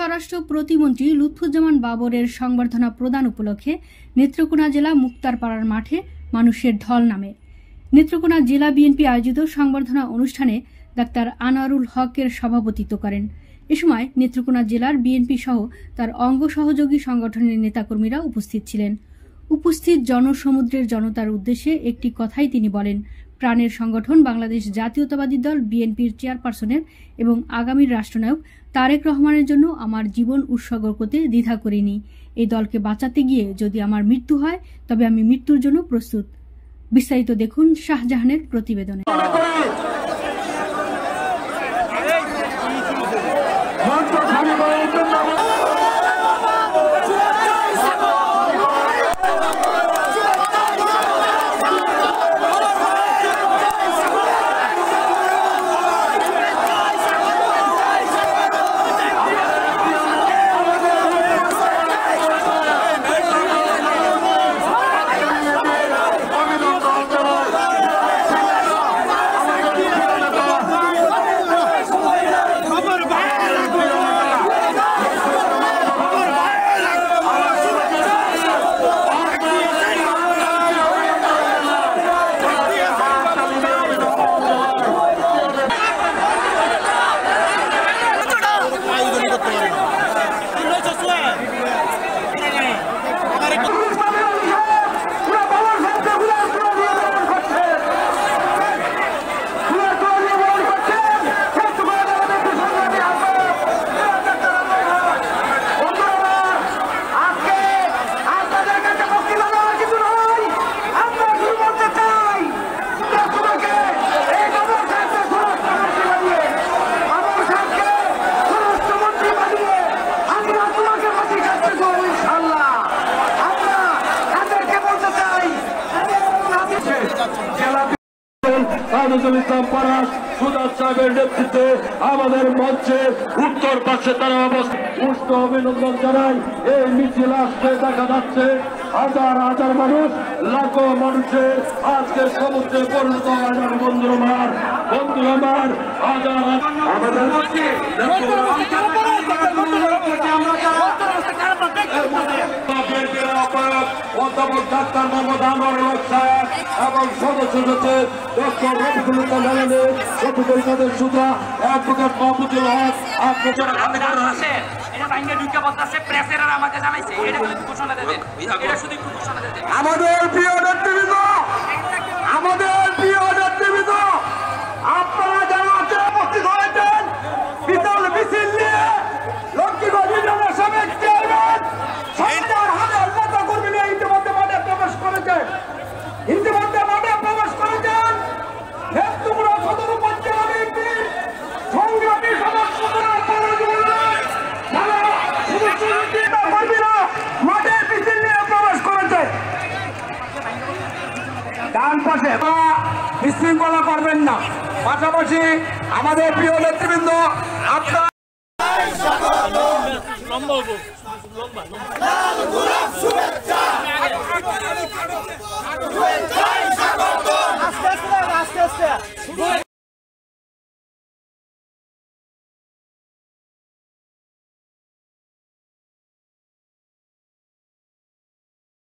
স্বরাষ্ট্র প্রতিমন্ত্রী লুৎফুজ্জামান বাবরের সংবর্ধনা প্রদান উপলক্ষে নেত্রকোনা জেলা মুক্তারপাড়ার মাঠে মানুষের ঢল নামে। নেত্রকোনা জেলা বিএনপি আয়োজিত সংবর্ধনা অনুষ্ঠানে ডাক্তার আনোয়ারুল হকের সভাপতিত্ব করেন। এ সময় নেত্রকোনা জেলার বিএনপি সহ তার অঙ্গ সহযোগী সংগঠনের নেতাকর্মীরা উপস্থিত ছিলেন। উপস্থিত জনসমুদ্রের জনতার উদ্দেশ্যে একটি কথাই তিনি বলেন, প্রাণের সংগঠন বাংলাদেশ জাতীয়তাবাদী দল বিএনপির চেয়ারপারসনের এবং আগামীর রাষ্ট্রনায়ক তারেক রহমানের জন্য আমার জীবন উৎসর্গ করতে দ্বিধা করিনি। এই দলকে বাঁচাতে গিয়ে যদি আমার মৃত্যু হয় তবে আমি মৃত্যুর জন্য প্রস্তুত। বিস্তারিত দেখুন শাহজাহানের প্রতিবেদনে। সাহেবের নেতৃত্বে আমাদের মঞ্চে উত্তর পাশে তারা পুষ্ট অভিনন্দন জানাই। এই মিছিল আসতে দেখা যাচ্ছে হাজার হাজার মানুষ, লাখো মানুষের আজকে সমুদ্রে পরিণত হয় না। বন্ধুরা আমার হাজার আমাদের অধ্যাপক ডাক্তার মোহাম্মদ আনোয়ারুল হক সাহেব এবং সদস্য হচ্ছে ডক্টর রফিকুল রফিকুল কাদের সুজা, অ্যাডভোকেট মাহমুদুল হক। আমাদের প্রিয় নেতৃবৃন্দ, আপনারা যারা আছে উপস্থিত হয়েছেন বিশাল মিছিল নিয়ে লক্ষ্মীগঞ্জ ইউনিয়নের সাবেক চেয়ারম্যান ডান পাশে বিশৃঙ্খলা করবেন না। পাশাপাশি আমাদের প্রিয় নেতৃবৃন্দ আপনার